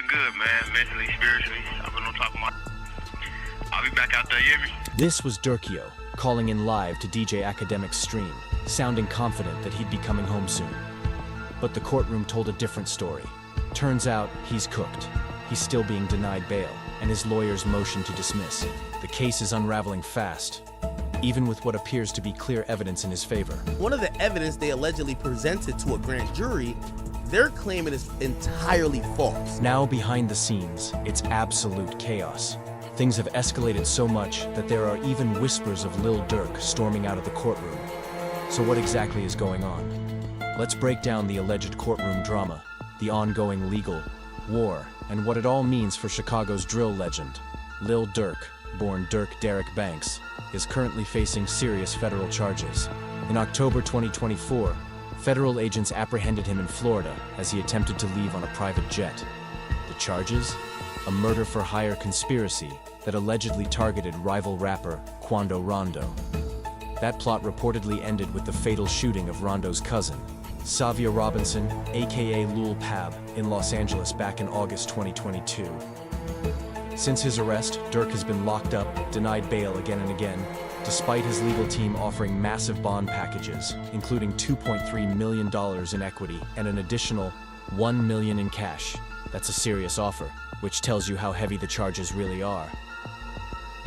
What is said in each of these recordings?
feeling good, man. Mentally, spiritually. I've been on top of my... I'll be back out there, you hear me? This was Durkio, calling in live to DJ Academic's stream, sounding confident that he'd be coming home soon. But the courtroom told a different story. Turns out, he's cooked. He's still being denied bail, and his lawyers motion to dismiss. The case is unraveling fast, even with what appears to be clear evidence in his favor. One of the evidence they allegedly presented to a grand jury, they're claiming is entirely false. Now behind the scenes, it's absolute chaos. Things have escalated so much that there are even whispers of Lil Durk storming out of the courtroom. So what exactly is going on? Let's break down the alleged courtroom drama, the ongoing legal war, and what it all means for Chicago's drill legend. Lil Durk, born Dirk Derek Banks, is currently facing serious federal charges. In October 2024, federal agents apprehended him in Florida as he attempted to leave on a private jet. The charges? A murder-for-hire conspiracy that allegedly targeted rival rapper Quando Rondo. That plot reportedly ended with the fatal shooting of Rondo's cousin, Savia Robinson, aka Lul Pab, in Los Angeles back in August 2022. Since his arrest, Durk has been locked up, denied bail again and again, despite his legal team offering massive bond packages, including $2.3 million in equity and an additional $1 million in cash. That's a serious offer, which tells you how heavy the charges really are.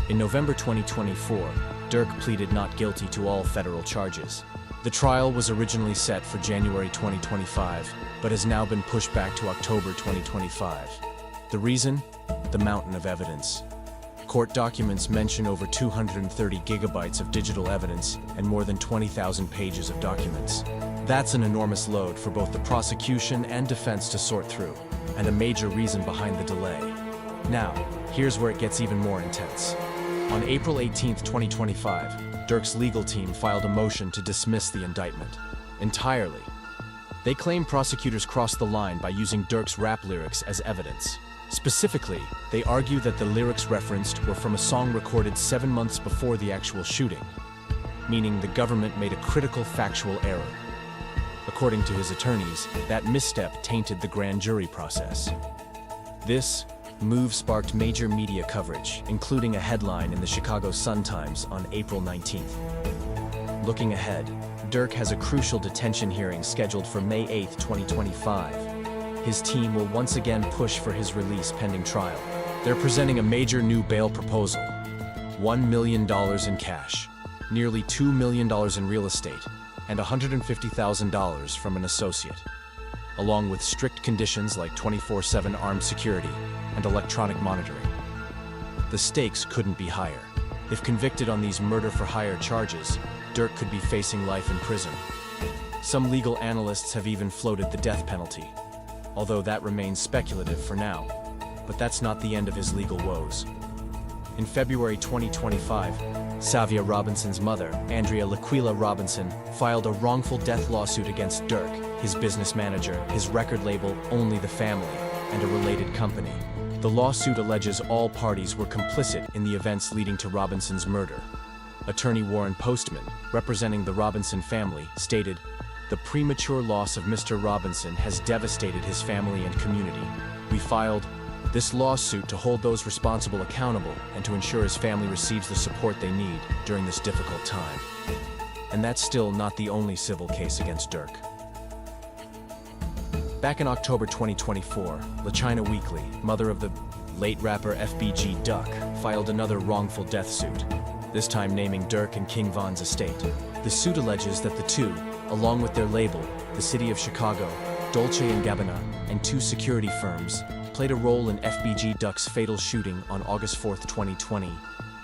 In November 2024, Durk pleaded not guilty to all federal charges. The trial was originally set for January 2025, but has now been pushed back to October 2025. The reason? The mountain of evidence. Court documents mention over 230 gigabytes of digital evidence and more than 20,000 pages of documents. That's an enormous load for both the prosecution and defense to sort through, and a major reason behind the delay. Now, here's where it gets even more intense. On April 18, 2025, Durk's legal team filed a motion to dismiss the indictment entirely. They claim prosecutors crossed the line by using Durk's rap lyrics as evidence. Specifically, they argue that the lyrics referenced were from a song recorded 7 months before the actual shooting, meaning the government made a critical factual error. According to his attorneys, that misstep tainted the grand jury process. This move sparked major media coverage, including a headline in the Chicago Sun-Times on April 19th. Looking ahead, Durk has a crucial detention hearing scheduled for May 8, 2025. His team will once again push for his release pending trial. They're presenting a major new bail proposal: $1 million in cash, nearly $2 million in real estate, and $150,000 from an associate, along with strict conditions like 24/7 armed security and electronic monitoring. The stakes couldn't be higher. If convicted on these murder-for-hire charges, Durk could be facing life in prison. Some legal analysts have even floated the death penalty, although that remains speculative for now. But that's not the end of his legal woes. In February 2025, Savia Robinson's mother, Andrea Laquila Robinson, filed a wrongful death lawsuit against Durk, his business manager, his record label Only the Family, and a related company. The lawsuit alleges all parties were complicit in the events leading to Robinson's murder. Attorney Warren Postman, representing the Robinson family, stated, "The premature loss of Mr. Robinson has devastated his family and community. We filed this lawsuit to hold those responsible accountable and to ensure his family receives the support they need during this difficult time." And that's still not the only civil case against Durk. Back in October 2024, LaChina Weekly, mother of the late rapper FBG Duck, filed another wrongful death suit, this time naming Durk and King Von's estate. The suit alleges that the two, along with their label, the City of Chicago, Dolce & Gabbana, and 2 security firms, played a role in FBG Duck's fatal shooting on August 4, 2020,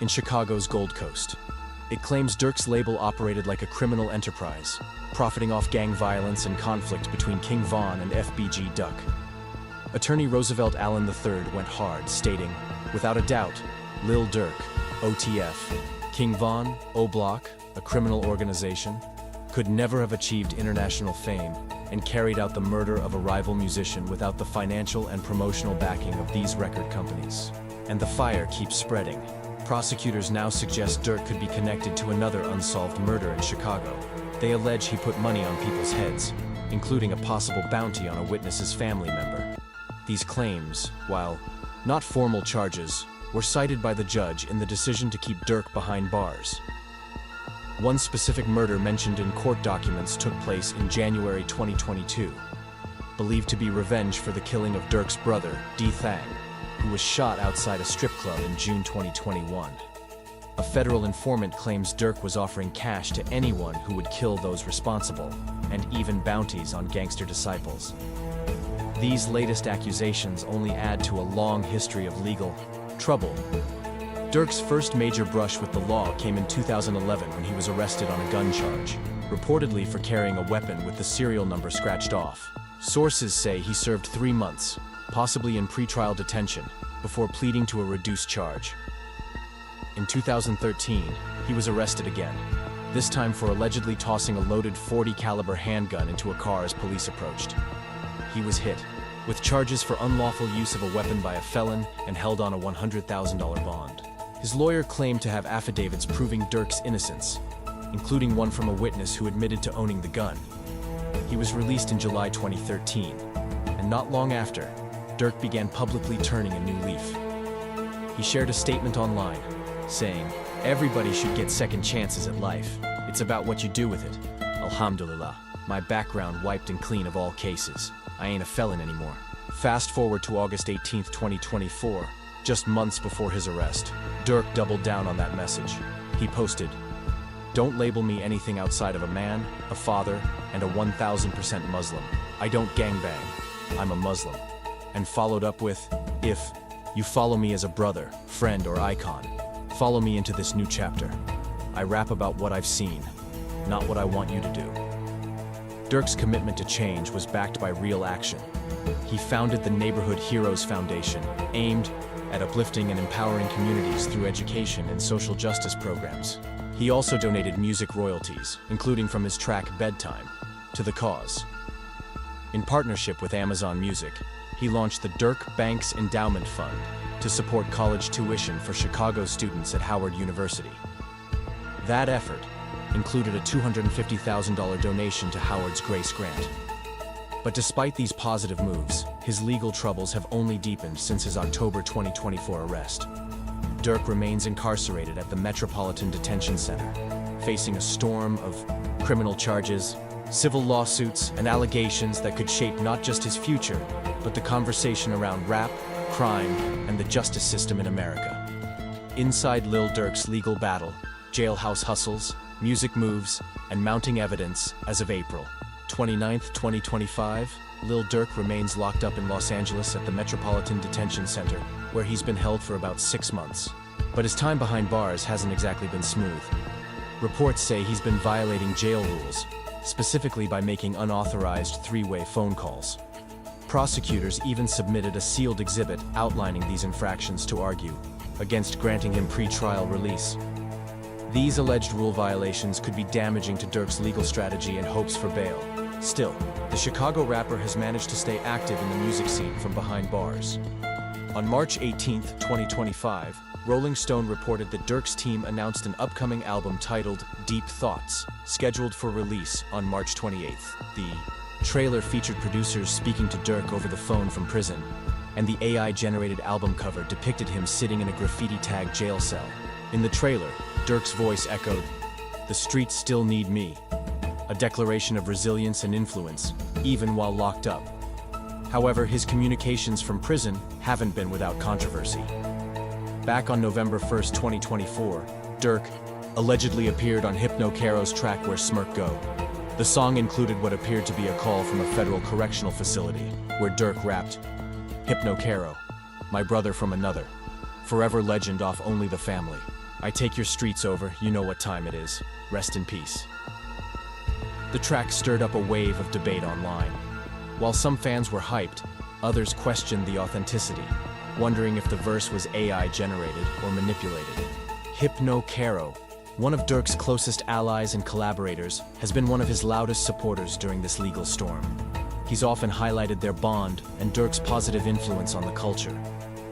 in Chicago's Gold Coast. It claims Durk's label operated like a criminal enterprise, profiting off gang violence and conflict between King Von and FBG Duck. Attorney Roosevelt Allen III went hard, stating, "Without a doubt, Lil Durk, OTF, King Von, O-Block, a criminal organization, could never have achieved international fame and carried out the murder of a rival musician without the financial and promotional backing of these record companies." And the fire keeps spreading. Prosecutors now suggest Durk could be connected to another unsolved murder in Chicago. They allege he put money on people's heads, including a possible bounty on a witness's family member. These claims, while not formal charges, were cited by the judge in the decision to keep Durk behind bars. One specific murder mentioned in court documents took place in January 2022, believed to be revenge for the killing of Durk's brother, D. Thang, who was shot outside a strip club in June 2021. A federal informant claims Durk was offering cash to anyone who would kill those responsible, and even bounties on gangster disciples. These latest accusations only add to a long history of legal trouble. Durk's first major brush with the law came in 2011 when he was arrested on a gun charge, reportedly for carrying a weapon with the serial number scratched off. Sources say he served 3 months, possibly in pretrial detention, before pleading to a reduced charge. In 2013, he was arrested again, this time for allegedly tossing a loaded .40 caliber handgun into a car as police approached. He was hit with charges for unlawful use of a weapon by a felon and held on a $100,000 bond. His lawyer claimed to have affidavits proving Durk's innocence, including one from a witness who admitted to owning the gun. He was released in July 2013, and not long after, Durk began publicly turning a new leaf. He shared a statement online, saying, "Everybody should get second chances at life. It's about what you do with it. Alhamdulillah, my background wiped and clean of all cases. I ain't a felon anymore." Fast forward to August 18, 2024, just months before his arrest, Durk doubled down on that message. He posted, "Don't label me anything outside of a man, a father, and a 1000% Muslim. I don't gangbang. I'm a Muslim." And followed up with, "If you follow me as a brother, friend, or icon, follow me into this new chapter. I rap about what I've seen, not what I want you to do." Durk's commitment to change was backed by real action. He founded the Neighborhood Heroes Foundation, aimed at uplifting and empowering communities through education and social justice programs. He also donated music royalties, including from his track Bedtime, to the cause. In partnership with Amazon Music, he launched the Durk Banks Endowment Fund to support college tuition for Chicago students at Howard University. That effort included a $250,000 donation to Howard's Grace Grant. But despite these positive moves, his legal troubles have only deepened since his October 2024 arrest. Durk remains incarcerated at the Metropolitan Detention Center, facing a storm of criminal charges, civil lawsuits, and allegations that could shape not just his future, but the conversation around rap, crime, and the justice system in America. Inside Lil Durk's legal battle, jailhouse hustles, music moves, and mounting evidence as of April 29, 2025, Lil Durk remains locked up in Los Angeles at the Metropolitan Detention Center, where he's been held for about 6 months. But his time behind bars hasn't exactly been smooth. Reports say he's been violating jail rules, specifically by making unauthorized three-way phone calls. Prosecutors even submitted a sealed exhibit outlining these infractions to argue against granting him pre-trial release. These alleged rule violations could be damaging to Durk's legal strategy and hopes for bail. Still, the Chicago rapper has managed to stay active in the music scene from behind bars. On March 18, 2025, Rolling Stone reported that Durk's team announced an upcoming album titled Deep Thoughts, scheduled for release on March 28th. The trailer featured producers speaking to Durk over the phone from prison, and the AI-generated album cover depicted him sitting in a graffiti-tagged jail cell. In the trailer, Durk's voice echoed, "The streets still need me," a declaration of resilience and influence, even while locked up. However, his communications from prison haven't been without controversy. Back on November 1st, 2024, Durk allegedly appeared on Hypno Caro's track Where Smirk Go. The song included what appeared to be a call from a federal correctional facility, where Durk rapped, "Hypno Caro, my brother from another, forever legend off Only the Family. I take your streets over, you know what time it is. Rest in peace." The track stirred up a wave of debate online. While some fans were hyped, others questioned the authenticity, wondering if the verse was AI-generated or manipulated. Hypno Caro, one of Durk's closest allies and collaborators, has been one of his loudest supporters during this legal storm. He's often highlighted their bond and Durk's positive influence on the culture.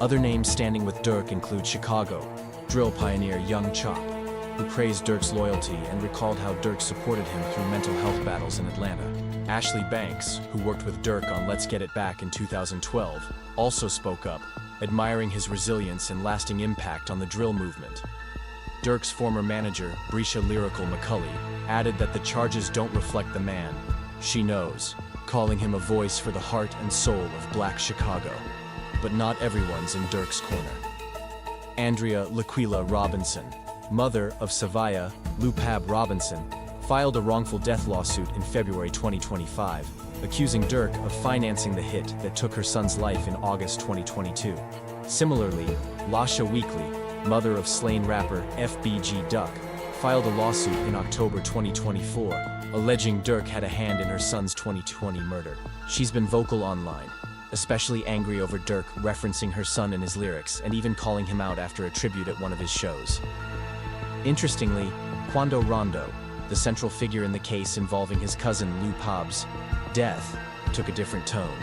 Other names standing with Durk include Chicago drill pioneer Young Chop, who praised Durk's loyalty and recalled how Durk supported him through mental health battles in Atlanta. Ashley Banks, who worked with Durk on Let's Get It Back in 2012, also spoke up, admiring his resilience and lasting impact on the drill movement. Durk's former manager, Brescia Lyrical McCulley, added that the charges don't reflect the man. She knows, calling him a voice for the heart and soul of Black Chicago. But not everyone's in Durk's corner. Andrea Laquila Robinson, mother of Savaya Lupab Robinson, filed a wrongful death lawsuit in February 2025, accusing Durk of financing the hit that took her son's life in August 2022. Similarly, Lasha Weekly, mother of slain rapper FBG Duck, filed a lawsuit in October 2024, alleging Durk had a hand in her son's 2020 murder. She's been vocal online, especially angry over Durk referencing her son in his lyrics and even calling him out after a tribute at one of his shows. Interestingly, Quando Rondo, the central figure in the case involving his cousin Lou Pab's death, took a different tone.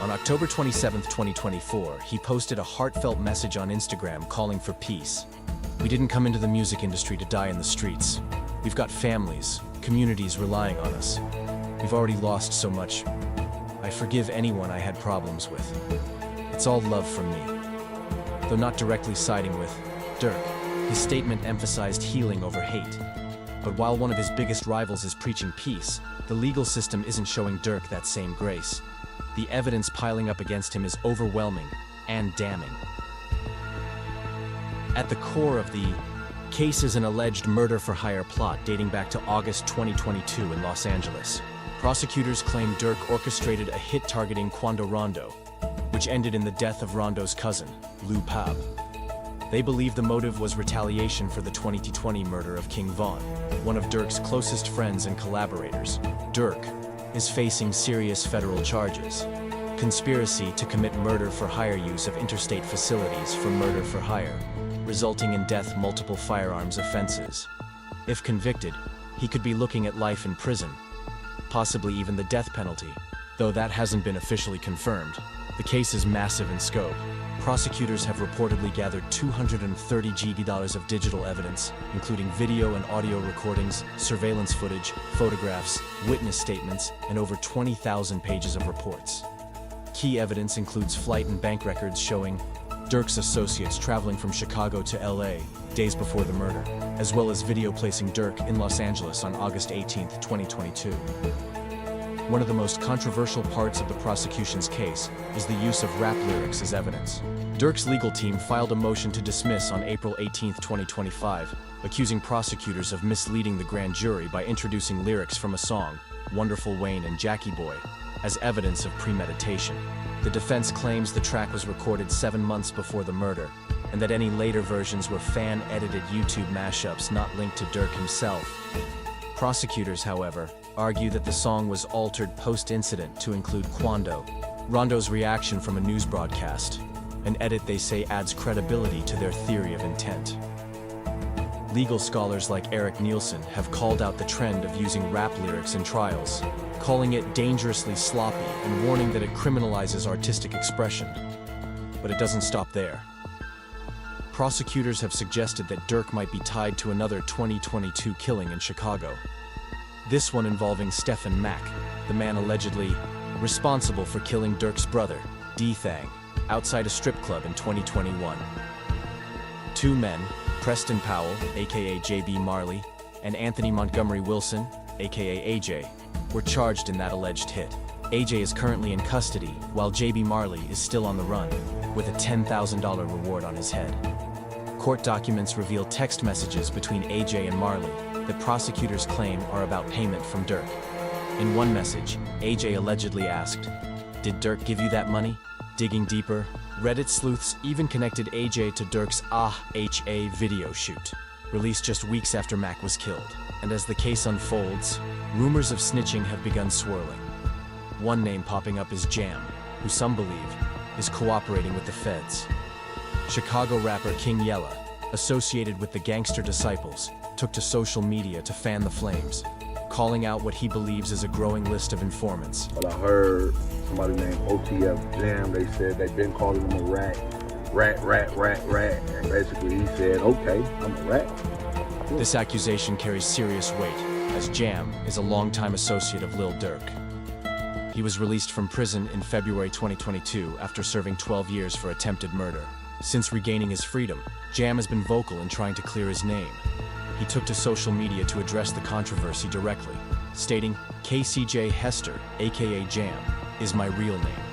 On October 27, 2024, he posted a heartfelt message on Instagram calling for peace. "We didn't come into the music industry to die in the streets. We've got families, communities relying on us. We've already lost so much. I forgive anyone I had problems with. It's all love from me." Though not directly siding with Durk, his statement emphasized healing over hate. But while one of his biggest rivals is preaching peace, the legal system isn't showing Durk that same grace. The evidence piling up against him is overwhelming and damning. At the core of the case is an alleged murder-for-hire plot dating back to August 2022 in Los Angeles. Prosecutors claim Durk orchestrated a hit targeting Quando Rondo, which ended in the death of Rondo's cousin, Lou Pab. They believe the motive was retaliation for the 2020 murder of King Von, one of Durk's closest friends and collaborators. Durk is facing serious federal charges: conspiracy to commit murder for hire, use of interstate facilities for murder for hire, resulting in death, multiple firearms offenses. If convicted, he could be looking at life in prison, possibly even the death penalty, though that hasn't been officially confirmed. The case is massive in scope. Prosecutors have reportedly gathered 230 GB of digital evidence, including video and audio recordings, surveillance footage, photographs, witness statements, and over 20,000 pages of reports. Key evidence includes flight and bank records showing Durk's associates traveling from Chicago to LA days before the murder, as well as video placing Durk in Los Angeles on August 18, 2022. One of the most controversial parts of the prosecution's case is the use of rap lyrics as evidence. Durk's legal team filed a motion to dismiss on April 18, 2025, accusing prosecutors of misleading the grand jury by introducing lyrics from a song, Wonderful Wayne and Jackie Boy, as evidence of premeditation. The defense claims the track was recorded 7 months before the murder, and that any later versions were fan-edited YouTube mashups not linked to Durk himself. Prosecutors, however, argue that the song was altered post-incident to include Quando Rondo's reaction from a news broadcast, an edit they say adds credibility to their theory of intent. Legal scholars like Eric Nielsen have called out the trend of using rap lyrics in trials, calling it dangerously sloppy and warning that it criminalizes artistic expression. But it doesn't stop there. Prosecutors have suggested that Durk might be tied to another 2022 killing in Chicago. This one involving Stephen Mack, the man allegedly responsible for killing Durk's brother, D-Thang, outside a strip club in 2021. Two men, Preston Powell, aka JB Marley, and Anthony Montgomery Wilson, aka AJ, were charged in that alleged hit. AJ is currently in custody, while JB Marley is still on the run, with a $10,000 reward on his head. Court documents reveal text messages between AJ and Marley that prosecutors claim are about payment from Durk. In one message, AJ allegedly asked, "Did Durk give you that money?" Digging deeper, Reddit sleuths even connected AJ to Durk's AHA video shoot, released just weeks after Mack was killed. And as the case unfolds, rumors of snitching have begun swirling. One name popping up is Jam, who some believe is cooperating with the feds. Chicago rapper King Yella, associated with the Gangster Disciples, took to social media to fan the flames, calling out what he believes is a growing list of informants. But I heard somebody named OTF Jam, they said they've been calling him a rat. And basically he said, okay, I'm a rat. This accusation carries serious weight. as Jam is a longtime associate of Lil Durk. He was released from prison in February 2022 after serving 12 years for attempted murder. Since regaining his freedom, Jam has been vocal in trying to clear his name. He took to social media to address the controversy directly, stating, "KCJ Hester, aka Jam, is my real name.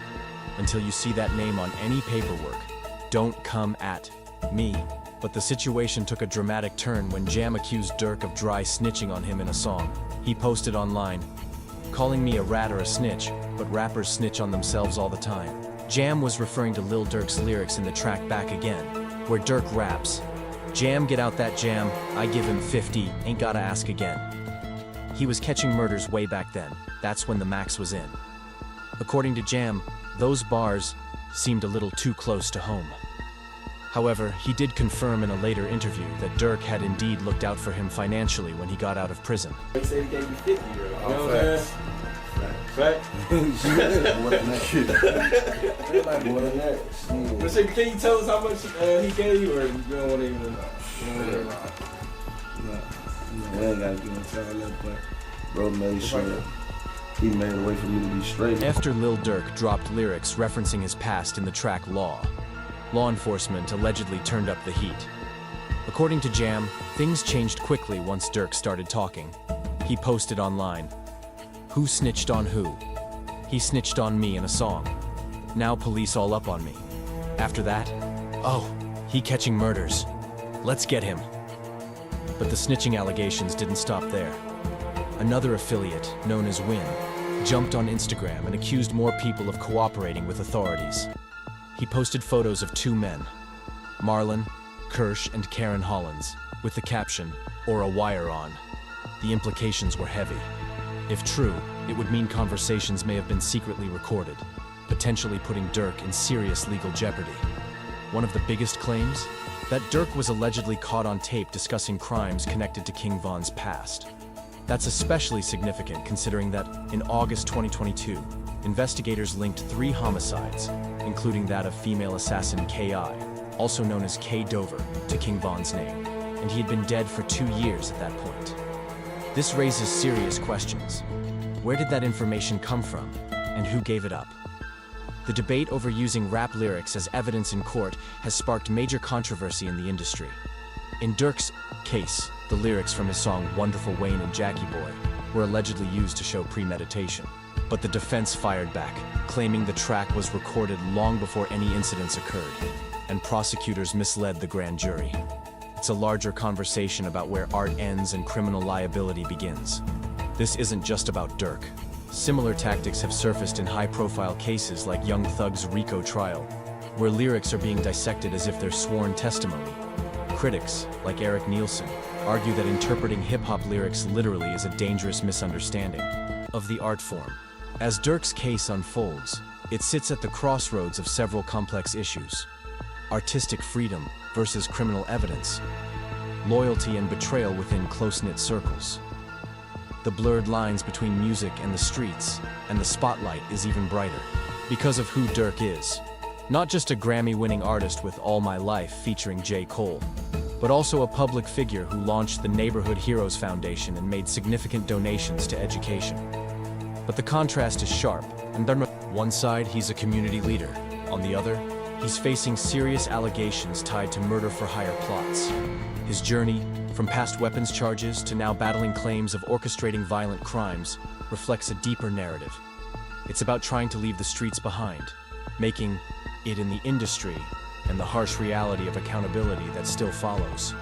Until you see that name on any paperwork, don't come at me." But the situation took a dramatic turn when Jam accused Durk of dry snitching on him in a song. He posted online, "Calling me a rat or a snitch, but rappers snitch on themselves all the time." Jam was referring to Lil Durk's lyrics in the track Back Again, where Durk raps, "Jam, get out that jam, I give him 50, ain't gotta ask again." He was catching murders way back then. That's when the max was in. According to Jam, those bars seemed a little too close to home. However, he did confirm in a later interview that Durk had indeed looked out for him financially when he got out of prison. He said he gave you 50, bro. You know what I'm saying? Fact. More than that shit. Like more than that. Shit. But so can you tell us how much he gave you, or you don't want to even? I ain't gotta give him all that, but bro made sure he made a way for me to be straight. After Lil Durk dropped lyrics referencing his past in the track Law enforcement allegedly turned up the heat. According to Jam, things changed quickly once Durk started talking. He posted online, "Who snitched on who? He snitched on me in a song. Now police all up on me. After that, oh, he catching murders. Let's get him." But the snitching allegations didn't stop there. Another affiliate, known as Win, jumped on Instagram and accused more people of cooperating with authorities. He posted photos of two men, Marlon, Kirsch, and Karen Hollins, with the caption, "or a wire on." The implications were heavy. If true, it would mean conversations may have been secretly recorded, potentially putting Durk in serious legal jeopardy. One of the biggest claims? That Durk was allegedly caught on tape discussing crimes connected to King Von's past. That's especially significant considering that, in August 2022, investigators linked 3 homicides, including that of female assassin K.I., also known as K. Dover, to King Von's name, and he had been dead for 2 years at that point. This raises serious questions. Where did that information come from, and who gave it up? The debate over using rap lyrics as evidence in court has sparked major controversy in the industry. In Durk's case, the lyrics from his song Wonderful Wayne and Jackie Boy were allegedly used to show premeditation. But the defense fired back, claiming the track was recorded long before any incidents occurred, and prosecutors misled the grand jury. It's a larger conversation about where art ends and criminal liability begins. This isn't just about Durk. Similar tactics have surfaced in high-profile cases like Young Thug's RICO trial, where lyrics are being dissected as if they're sworn testimony. Critics, like Eric Nielsen, argue that interpreting hip-hop lyrics literally is a dangerous misunderstanding of the art form. As Durk's case unfolds, it sits at the crossroads of several complex issues: artistic freedom versus criminal evidence, loyalty and betrayal within close-knit circles. The blurred lines between music and the streets, and the spotlight is even brighter because of who Durk is. Not just a Grammy-winning artist with All My Life featuring J. Cole, but also a public figure who launched the Neighborhood Heroes Foundation and made significant donations to education. But the contrast is sharp, and on one side he's a community leader, on the other, he's facing serious allegations tied to murder-for-hire plots. His journey, from past weapons charges to now battling claims of orchestrating violent crimes, reflects a deeper narrative. It's about trying to leave the streets behind, making it in the industry, and the harsh reality of accountability that still follows.